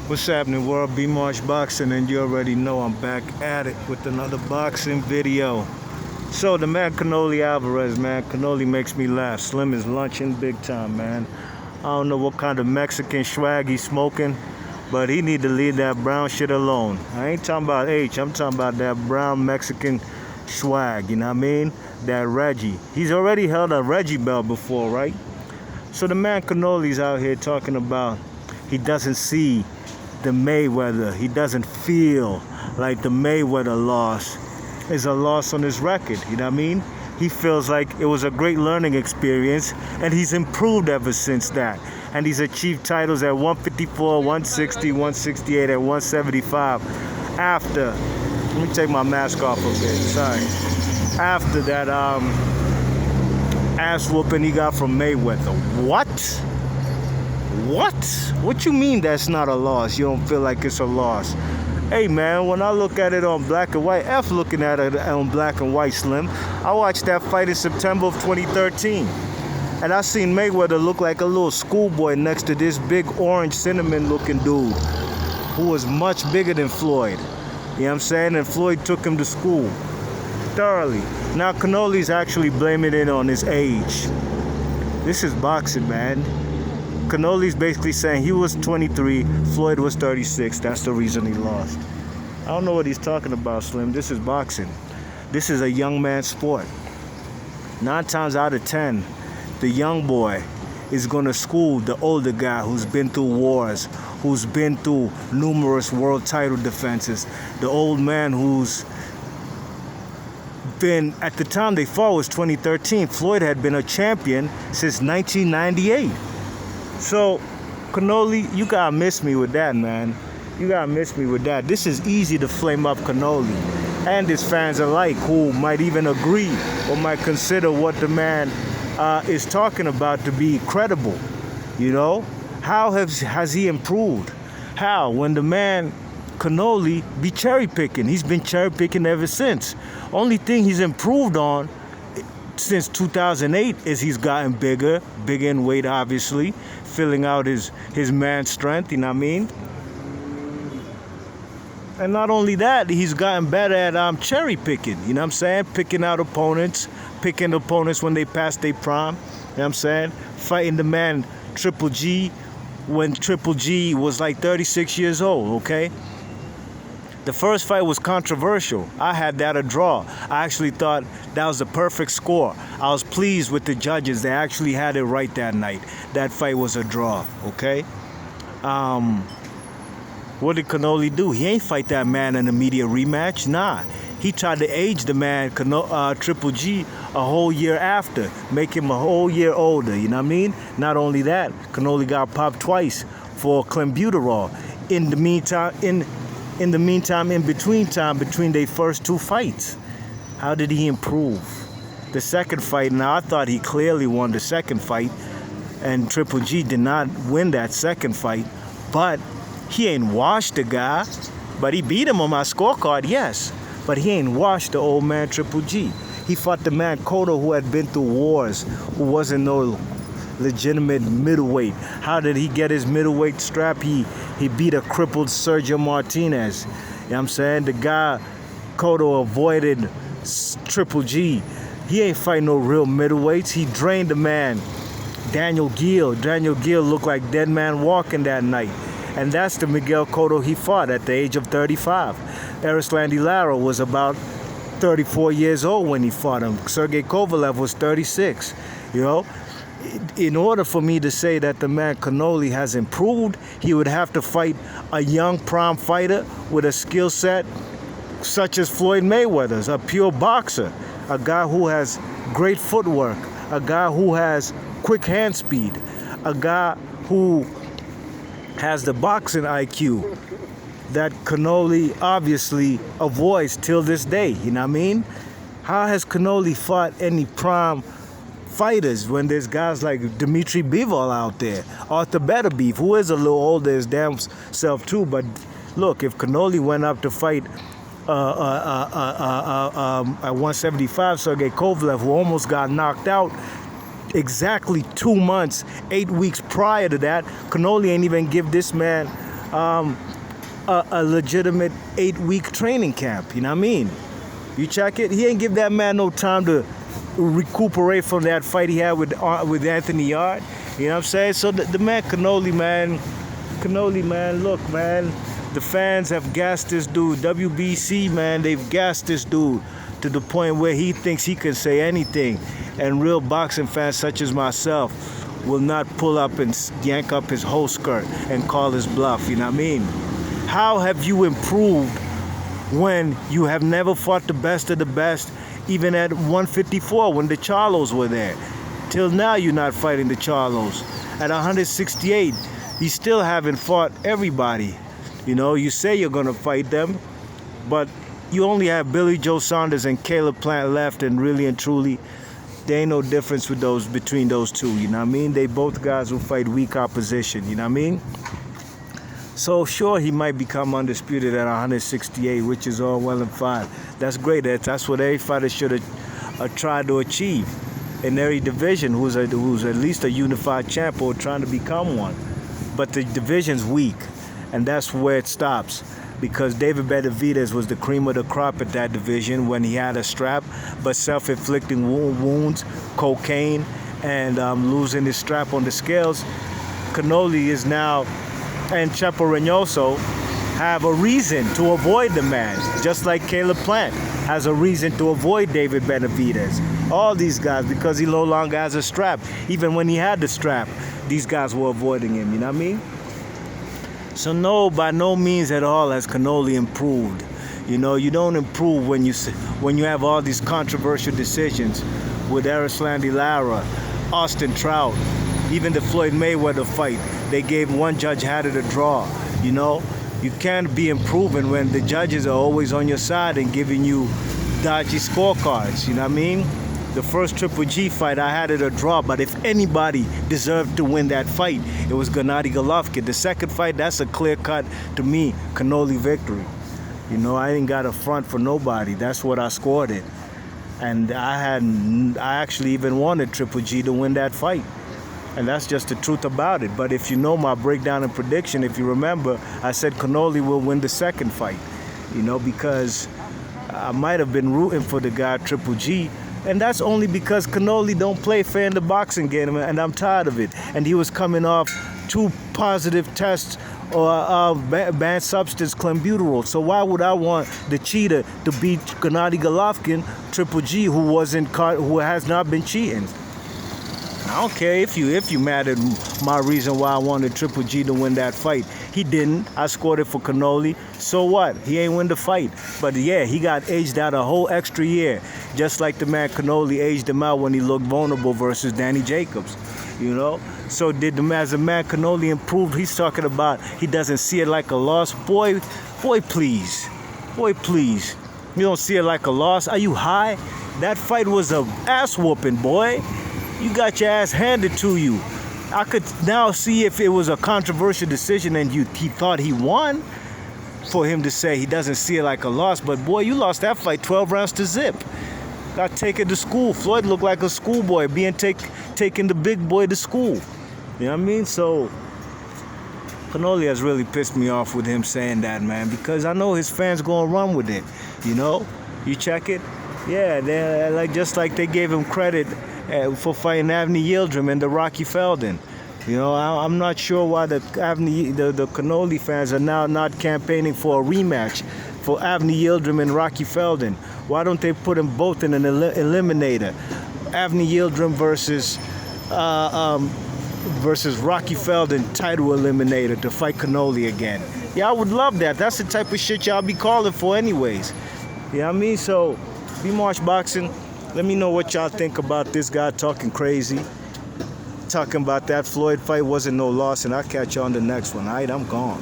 What's happening, world? B Marsh Boxing, and you already know I'm back at it with another boxing video. So the man Canelo Alvarez, man, Canelo makes me laugh. Slim is lunching big time, man. I don't know what kind of Mexican swag he's smoking, but he need to leave that brown shit alone. I ain't talking about H, I'm talking about that brown Mexican swag, you know what I mean? That Reggie. He's already held a Reggie belt before, right? So the man Canelo's out here talking about he doesn't see the Mayweather. He doesn't feel like the Mayweather loss is a loss on his record. You know what I mean? He feels like it was a great learning experience, and he's improved ever since that. And he's achieved titles at 154, 160, 168, and 175 after, let me take my mask off a bit, sorry. After that ass whooping he got from Mayweather. What? What you mean that's not a loss? You don't feel like it's a loss? Hey man, when I look at it on black and white, F looking at it on black and white, Slim. I watched that fight in September of 2013. And I seen Mayweather look like a little schoolboy next to this big orange cinnamon looking dude who was much bigger than Floyd. You know what I'm saying? And Floyd took him to school thoroughly. Now Canelo's actually blaming it on his age. This is boxing, man. Canelo's basically saying he was 23, Floyd was 36. That's the reason he lost. I don't know what he's talking about, Slim. This is boxing. This is a young man's sport. 9 times out of 10, the young boy is going to school the older guy who's been through wars, who's been through numerous world title defenses. The old man who's been, at the time they fought was 2013. Floyd had been a champion since 1998. So, Canelo, you gotta miss me with that, man. You gotta miss me with that. This is easy to flame up Canelo and his fans alike, who might even agree or might consider what the man is talking about to be credible. You know, how has he improved? How? When the man Canelo be cherry picking, he's been cherry picking ever since. Only thing he's improved on since 2008 is he's gotten bigger in weight, obviously, filling out his man strength, you know what I mean? And not only that, he's gotten better at cherry picking, you know what I'm saying? Picking opponents when they pass their prime, you know what I'm saying? Fighting the man Triple G when Triple G was like 36 years old, okay? The first fight was controversial. I had that a draw. I actually thought that was the perfect score. I was pleased with the judges. They actually had it right that night. That fight was a draw, okay? What did Canelo do? He ain't fight that man in an immediate rematch. Nah. He tried to age the man, Triple G, a whole year after, make him a whole year older, you know what I mean? Not only that, Canelo got popped twice for clenbuterol. In between their first 2 fights. How did he improve? The second fight, now I thought he clearly won the second fight, and Triple G did not win that second fight, but he ain't washed the guy. But he beat him on my scorecard, yes, but he ain't washed the old man Triple G. He fought the man Cotto, who had been through wars, who wasn't no legitimate middleweight. How did he get his middleweight strap? He beat a crippled Sergio Martinez. You know what I'm saying? The guy Cotto avoided Triple G. He ain't fighting no real middleweights. He drained the man Daniel Gill. Daniel Gill looked like dead man walking that night. And that's the Miguel Cotto he fought at the age of 35. Erislandy Lara was about 34 years old when he fought him. Sergey Kovalev was 36. You know? In order for me to say that the man Canelo has improved, he would have to fight a young prime fighter with a skill set such as Floyd Mayweather's, a pure boxer, a guy who has great footwork, a guy who has quick hand speed, a guy who has the boxing IQ that Canelo obviously avoids till this day, you know what I mean? How has Canelo fought any prime fighters when there's guys like Dimitri Bivol out there, Arthur Beterbiev, who is a little older his damn self too? But look, if Canelo went up to fight at 175 Sergey Kovalev, who almost got knocked out, exactly 2 months, 8 weeks prior to that, Canelo ain't even give this man a legitimate 8-week training camp. You know what I mean? You check it. He ain't give that man no time to recuperate from that fight he had with Anthony Yard. You know what I'm saying? So the man Canelo, man, look, man, the fans have gassed this dude. WBC, man, they've gassed this dude to the point where he thinks he can say anything. And real boxing fans such as myself will not pull up and yank up his whole skirt and call his bluff. You know what I mean? How have you improved when you have never fought the best of the best, even at 154 when the Charlos were there? Till now you're not fighting the Charlos. At 168, you still haven't fought everybody. You know, you say you're going to fight them, but you only have Billy Joe Saunders and Caleb Plant left, and really and truly, there ain't no difference with between those two, you know what I mean? They both guys will fight weak opposition, you know what I mean? So sure, he might become undisputed at 168, which is all well and fine. That's great. That's what every fighter should have tried to achieve in every division who's at least a unified champ or trying to become one. But the division's weak, and that's where it stops. Because David Benavidez was the cream of the crop at that division when he had a strap, but self-inflicting wounds, cocaine, and losing his strap on the scales. Canelo is now, and Chepo Reynoso have a reason to avoid the man, just like Caleb Plant has a reason to avoid David Benavidez. All these guys, because he no longer has a strap. Even when he had the strap, these guys were avoiding him, you know what I mean? So no, by no means at all has Canelo improved. You know, you don't improve when you have all these controversial decisions with Erislandy Lara, Austin Trout, even the Floyd Mayweather fight. They gave one judge had it a draw. You know, you can't be improving when the judges are always on your side and giving you dodgy scorecards. You know what I mean? The first Triple G fight, I had it a draw, but if anybody deserved to win that fight, it was Gennady Golovkin. The second fight, that's a clear-cut, to me, Canelo victory. You know, I ain't got a front for nobody. That's what I scored it. And I actually even wanted Triple G to win that fight. And that's just the truth about it. But if you know my breakdown and prediction, if you remember, I said Canelo will win the second fight. You know, because I might have been rooting for the guy Triple G, and that's only because Canelo don't play fair in the boxing game, and I'm tired of it. And he was coming off 2 positive tests or banned substance clenbuterol. So why would I want the cheater to beat Gennady Golovkin, Triple G, who has not been cheating? I don't care if you mad at my reason why I wanted Triple G to win that fight. He didn't. I scored it for Canelo. So what? He ain't win the fight. But yeah, he got aged out a whole extra year, just like the man Canelo aged him out when he looked vulnerable versus Danny Jacobs. You know? So as the man Canelo improved, he's talking about he doesn't see it like a loss. Boy, please. Boy, please. You don't see it like a loss? Are you high? That fight was a ass whooping, boy. You got your ass handed to you. I could now see if it was a controversial decision and he thought he won, for him to say he doesn't see it like a loss. But boy, you lost that fight 12 rounds to zip. Got taken to school. Floyd looked like a schoolboy being taking the big boy to school. You know what I mean? So Canelo has really pissed me off with him saying that, man, because I know his fans gonna run with it. You know? You check it? Yeah, they're just like they gave him credit for fighting Avni Yildirim and the Rocky Feldon. You know, I'm not sure why the Canelo fans are now not campaigning for a rematch for Avni Yildirim and Rocky Feldon. Why don't they put them both in an eliminator? Avni Yildirim versus Rocky Feldon title eliminator to fight Canelo again. Yeah, I would love that. That's the type of shit y'all be calling for anyways. You know what I mean? So, be March Boxing. Let me know what y'all think about this guy talking crazy. Talking about that Floyd fight wasn't no loss, and I'll catch you on the next one. All right, I'm gone.